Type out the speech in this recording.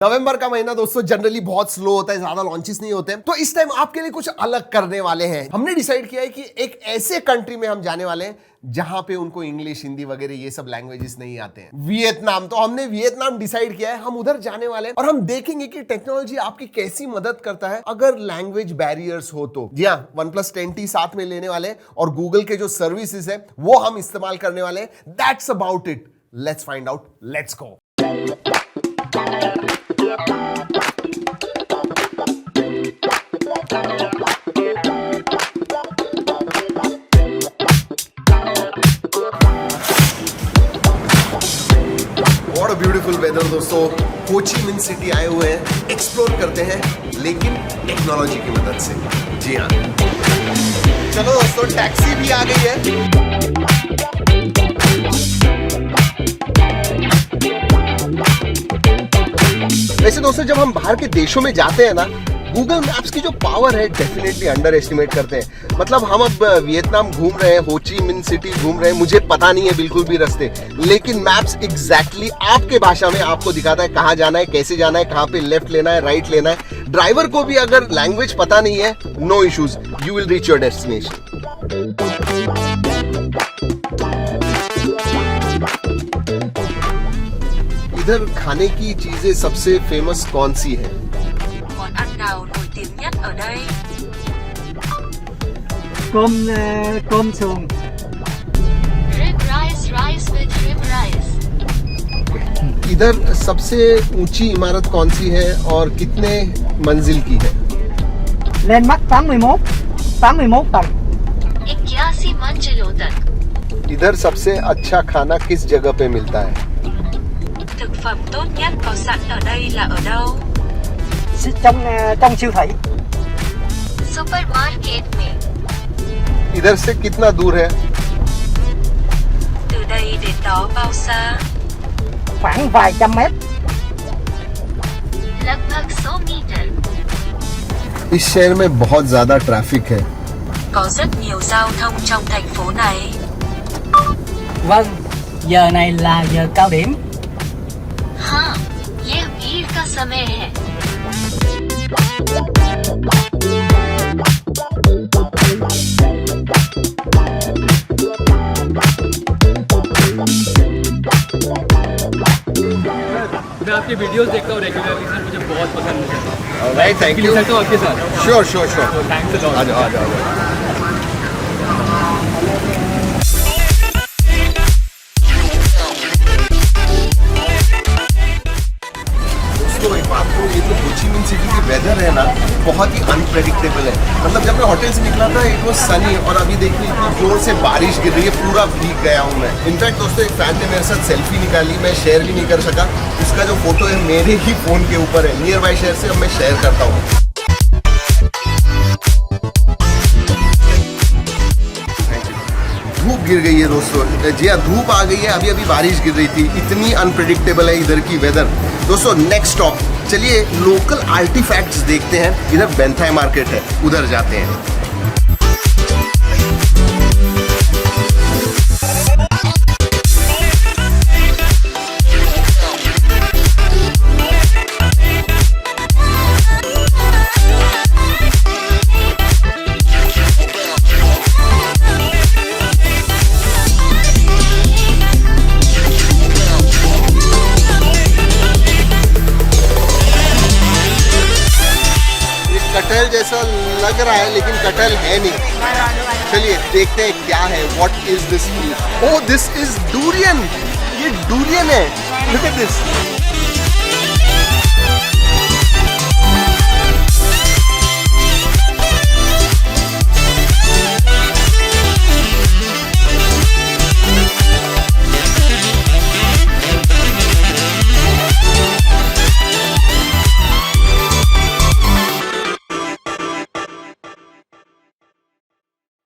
नवंबर का महीना दोस्तों जनरली बहुत स्लो होता है, ज्यादा लॉन्चेस नहीं होते हैं, तो इस टाइम आपके लिए कुछ अलग करने वाले हैं। हमने डिसाइड किया है कि एक ऐसे कंट्री में हम जाने वाले हैं जहां पे उनको इंग्लिश, हिंदी वगैरह ये सब लैंग्वेजेस नहीं आते हैं। वियतनाम। तो हमने वियतनाम डिसाइड किया है, हम उधर जाने वाले हैं और हम देखेंगे कि टेक्नोलॉजी आपकी कैसी मदद करता है अगर लैंग्वेज बैरियर्स हो तो। जी हाँ, OnePlus 10T साथ में लेने वाले हैं और गूगल के जो सर्विसेज है वो हम इस्तेमाल करने वाले हैं। That's about it. Let's find out, let's go. What a beautiful weather दोस्तों। हो ची मिन सिटी आए हुए हैं, एक्सप्लोर करते हैं लेकिन टेक्नोलॉजी की मदद से। जी हाँ, चलो दोस्तों, टैक्सी भी आ गई है। वैसे दोस्तों, जब हम बाहर के देशों में जाते हैं ना, गूगल मैप्स की जो पावर है डेफिनेटली अंडर एस्टिमेट करते हैं। मतलब हम अब वियतनाम घूम रहे हैं, हो ची मिन सिटी घूम रहे हैं, मुझे पता नहीं है बिल्कुल भी रास्ते, लेकिन मैप्स एग्जैक्टली आपके भाषा में आपको दिखाता है कहाँ जाना है, कैसे जाना है, कहाँ पे लेफ्ट लेना है, राइट लेना है। ड्राइवर को भी अगर लैंग्वेज पता नहीं है, no issues, you will reach your destination. इधर खाने की चीजें सबसे फेमस कौन सी है? Món ăn nào nổi tiếng nhất ở đây? Cơm sườn. Rib rice, rice with rib rice. इधर सबसे ऊंची इमारत कौन सी है और कितने मंजिल की है? Landmark 81 tầng. 81 मंजिलों तक। इधर सबसे अच्छा खाना किस जगह पे मिलता है? Thực phẩm tốt nhất có sẵn ở đây là ở đâu? Trong siêu thị. Supermarket में। इधर से कितना दूर है? Từ đây đến đó bao xa? Khoảng vài trăm mét. लगभग 100 मीटर। इस शहर में बहुत ज्यादा ट्रैफिक है। Có rất nhiều giao thông trong thành phố này. Vâng, giờ này là giờ cao điểm. हाँ, ये भीड़ का समय है। मैं आपके वीडियोस देखता हूँ रेगुलरली सर, मुझे बहुत पसंद है। Alright, thank you. तो आपके साथ sure sure sure. Thanks a lot. आ जाओ आ जाओ। दोस्तों एक बात तो, ये जो हो ची मिन सिटी की वेदर है ना, बहुत ही अनप्रेडिक्टेबल है। मतलब जब मैं होटल से निकला था इट वाज सनी और अभी देखिए इतनी जोर से बारिश गिर रही है, पूरा भीग गया हूँ मैं। इनफैक्ट दोस्तों, एक फैन ने मेरे साथ सेल्फी निकाली, मैं शेयर भी नहीं कर सका। उसका जो फोटो है मेरे ही फोन के ऊपर है, नियर बाय शेयर से अब मैं शेयर करता हूँ। धूप गिर गई है दोस्तों। जी हाँ, धूप आ गई है, अभी अभी बारिश गिर रही थी। इतनी अनप्रेडिक्टेबल है इधर की वेदर। दोस्तों नेक्स्ट स्टॉप, चलिए लोकल आर्टिफैक्ट्स देखते हैं। इधर बेंथाई मार्केट है, उधर जाते हैं। कटहल जैसा लग रहा है लेकिन कटहल है नहीं। चलिए देखते हैं क्या है। What is this fruit? Oh, this is durian. ये डूरियन है। Look at this.